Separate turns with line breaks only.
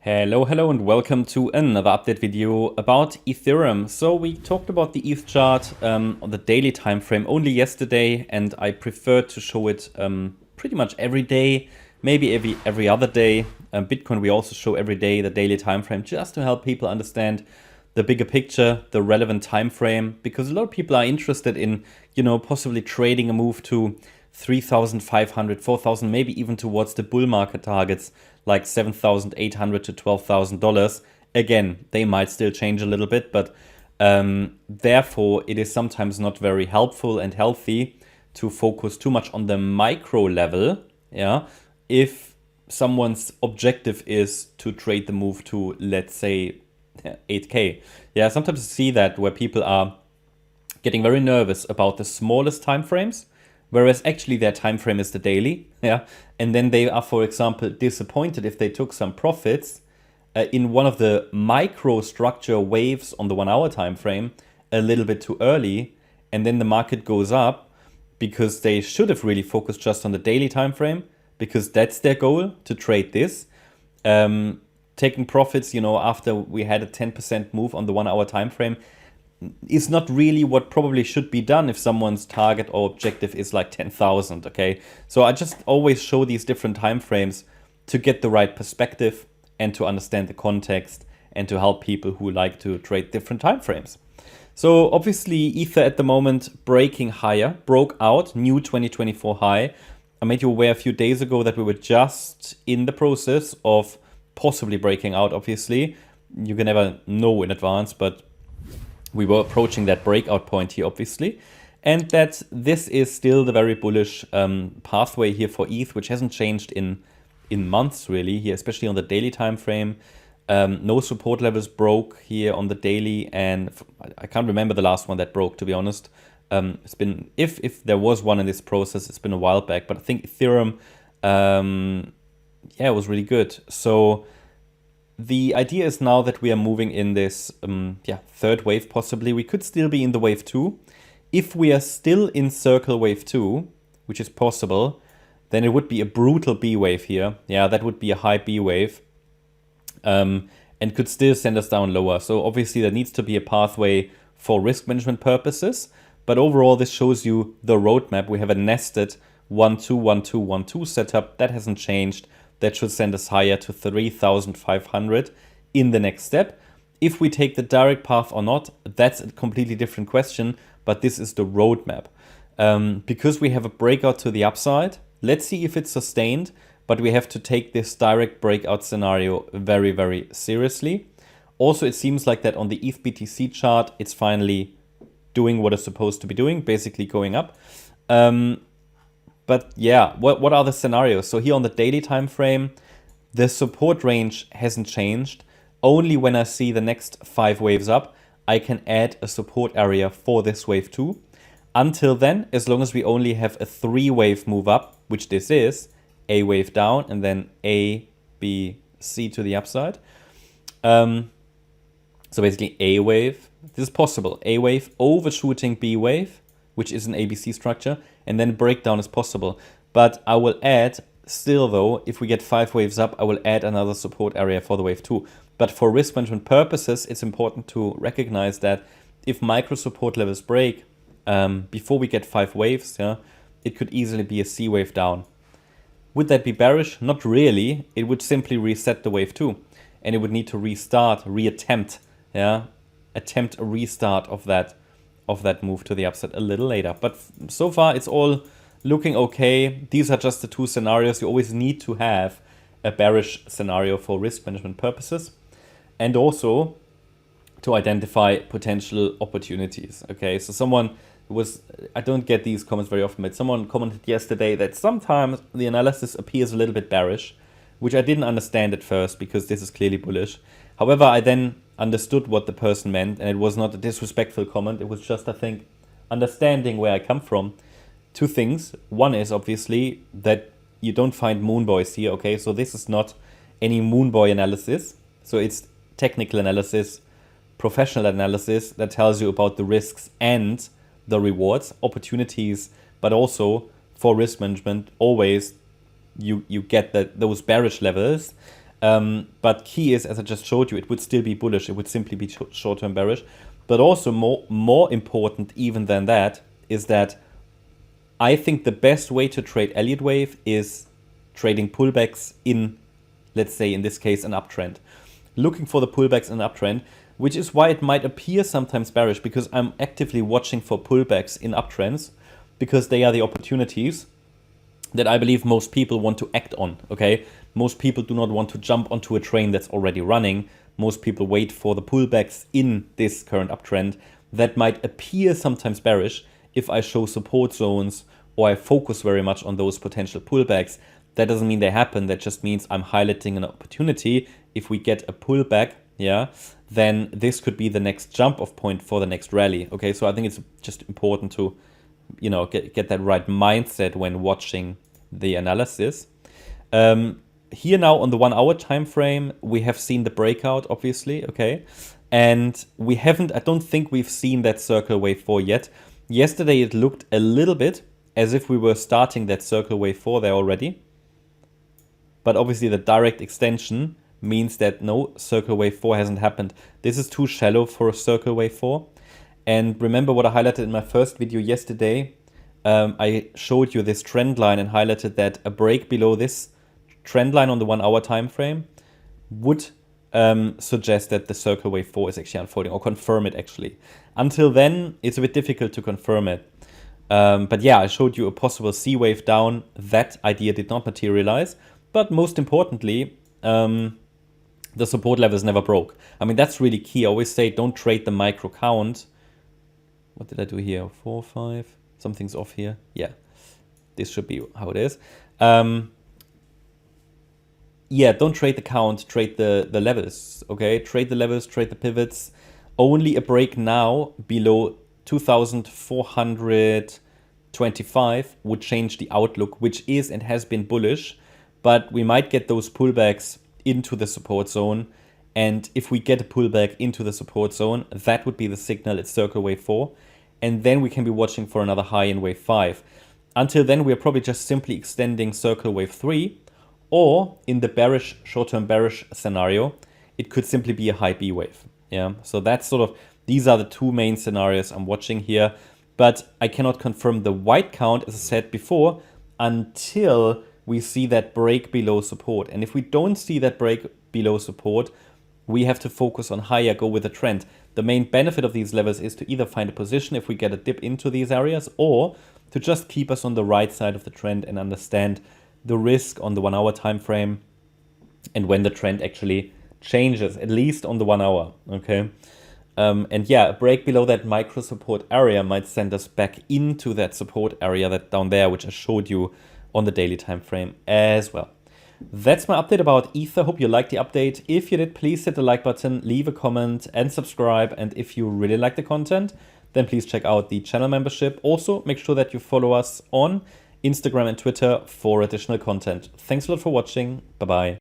Hello and welcome to another update video about Ethereum. So we talked about the ETH chart on the daily time frame only yesterday, and I prefer to show it pretty much every day, maybe every other day. Bitcoin we also show every day the daily time frame, just to help people understand the bigger picture, the relevant time frame, because a lot of people are interested in, possibly trading a move to 3,500, 4,000, maybe even towards the bull market targets like $7,800 to $12,000. Again, they might still change a little bit, but therefore it is sometimes not very helpful and healthy to focus too much on the micro level. Yeah, if someone's objective is to trade the move to, let's say, 8K. Yeah, sometimes I see that where people are getting very nervous about the smallest time frames, whereas actually their time frame is the daily. Yeah, and then they are, for example, disappointed if they took some profits in one of the micro structure waves on the 1 hour time frame a little bit too early, and then the market goes up because they should have really focused just on the daily time frame, because that's their goal, to trade this. Taking profits, after we had a 10% move on the 1 hour time frame is not really what probably should be done if someone's target or objective is like 10,000, okay? So I just always show these different time frames to get the right perspective and to understand the context and to help people who like to trade different time frames. So obviously Ether at the moment breaking higher, broke out, new 2024 high. I made you aware a few days ago that we were just in the process of possibly breaking out, obviously. You can never know in advance, but we were approaching that breakout point here, obviously. And that this is still the very bullish pathway here for ETH, which hasn't changed in months, really, here, especially on the daily time frame. No support levels broke here on the daily, and I can't remember the last one that broke, to be honest. It's been, if there was one in this process, it's been a while back, but I think Ethereum, it was really good. So the idea is now that we are moving in this third wave, possibly. We could still be in the wave 2. If we are still in circle wave 2, which is possible, then it would be a brutal B wave here. Yeah, that would be a high B wave, and could still send us down lower. So obviously there needs to be a pathway for risk management purposes. But overall, this shows you the roadmap. We have a nested 1-2-1-2-1-2 setup. That hasn't changed. That should send us higher to 3,500 in the next step. If we take the direct path or not, that's a completely different question, but this is the roadmap. Because we have a breakout to the upside, let's see if it's sustained, but we have to take this direct breakout scenario very, very seriously. Also, it seems like that on the ETH BTC chart, it's finally doing what it's supposed to be doing, basically going up. But yeah, what are the scenarios? So here on the daily time frame, the support range hasn't changed. Only when I see the next 5 waves up, I can add a support area for this wave 2. Until then, as long as we only have a 3-wave move up, which this is, A wave down and then A, B, C to the upside. So basically A wave, this is possible. A wave overshooting B wave, which is an ABC structure, and then breakdown is possible. But I will add, still though, if we get 5 waves up, I will add another support area for the wave 2. But for risk management purposes, it's important to recognize that if micro support levels break, before we get 5 waves, it could easily be a C wave down. Would that be bearish? Not really. It would simply reset the wave 2. And it would need to restart, attempt a restart of that move to the upside a little later. But so far it's all looking okay. These are just the 2 scenarios. You always need to have a bearish scenario for risk management purposes, and also to identify potential opportunities. Okay, so someone was, I don't get these comments very often, but someone commented yesterday that sometimes the analysis appears a little bit bearish, which I didn't understand at first because this is clearly bullish. However, I then understood what the person meant, and it was not a disrespectful comment. It was just, I think, understanding where I come from. 2 things. One is obviously that you don't find moon boys here, okay? So this is not any moon boy analysis. So it's technical analysis, professional analysis that tells you about the risks and the rewards, opportunities, but also for risk management, always you get those bearish levels. But key is, as I just showed you, it would still be bullish. It would simply be short-term bearish. But also more important even than that is that I think the best way to trade Elliott Wave is trading pullbacks in, let's say in this case, an uptrend. Looking for the pullbacks in an uptrend, which is why it might appear sometimes bearish, because I'm actively watching for pullbacks in uptrends, because they are the opportunities that I believe most people want to act on, okay? Most people do not want to jump onto a train that's already running. Most people wait for the pullbacks in this current uptrend that might appear sometimes bearish if I show support zones or I focus very much on those potential pullbacks. That doesn't mean they happen. That just means I'm highlighting an opportunity. If we get a pullback, yeah, then this could be the next jump off point for the next rally. Okay, so I think it's just important to, you know, get that right mindset when watching the analysis. Here now on the 1 hour time frame, we have seen the breakout, obviously, okay, and we haven't, I don't think we've seen that circle wave 4 yet. Yesterday it looked a little bit as if we were starting that circle wave 4 there already, but obviously the direct extension means that no, circle wave 4 hasn't happened. This is too shallow for a circle wave 4. And remember what I highlighted in my first video yesterday. I showed you this trend line and highlighted that a break below this trend line on the 1 hour time frame would suggest that the circle wave 4 is actually unfolding, or confirm it actually. Until then, it's a bit difficult to confirm it. But yeah, I showed you a possible C wave down. That idea did not materialize. But most importantly, the support levels never broke. I mean, that's really key. I always say don't trade the micro count. What did I do here? 4, 5. Something's off here. Yeah, this should be how it is. Yeah, don't trade the count, trade the levels, okay? Trade the levels, trade the pivots. Only a break now below 2,425 would change the outlook, which is and has been bullish. But we might get those pullbacks into the support zone. And if we get a pullback into the support zone, that would be the signal it's circle wave 4. And then we can be watching for another high in wave 5. Until then, we're probably just simply extending circle wave 3. Or in the bearish, short-term bearish scenario, it could simply be a high B wave. Yeah, so that's sort of, these are the two main scenarios I'm watching here. But I cannot confirm the white count, as I said before, until we see that break below support. And if we don't see that break below support, we have to focus on higher, go with the trend. The main benefit of these levels is to either find a position if we get a dip into these areas, or to just keep us on the right side of the trend and understand the risk on the 1 hour time frame and when the trend actually changes, at least on the 1 hour, okay? And yeah, a break below that micro support area might send us back into that support area that down there, which I showed you on the daily time frame as well. That's my update about Ether. Hope you liked the update. If you did, please hit the like button, leave a comment and subscribe. And if you really like the content, then please check out the channel membership. Also, make sure that you follow us on Instagram and Twitter for additional content. Thanks a lot for watching. Bye-bye.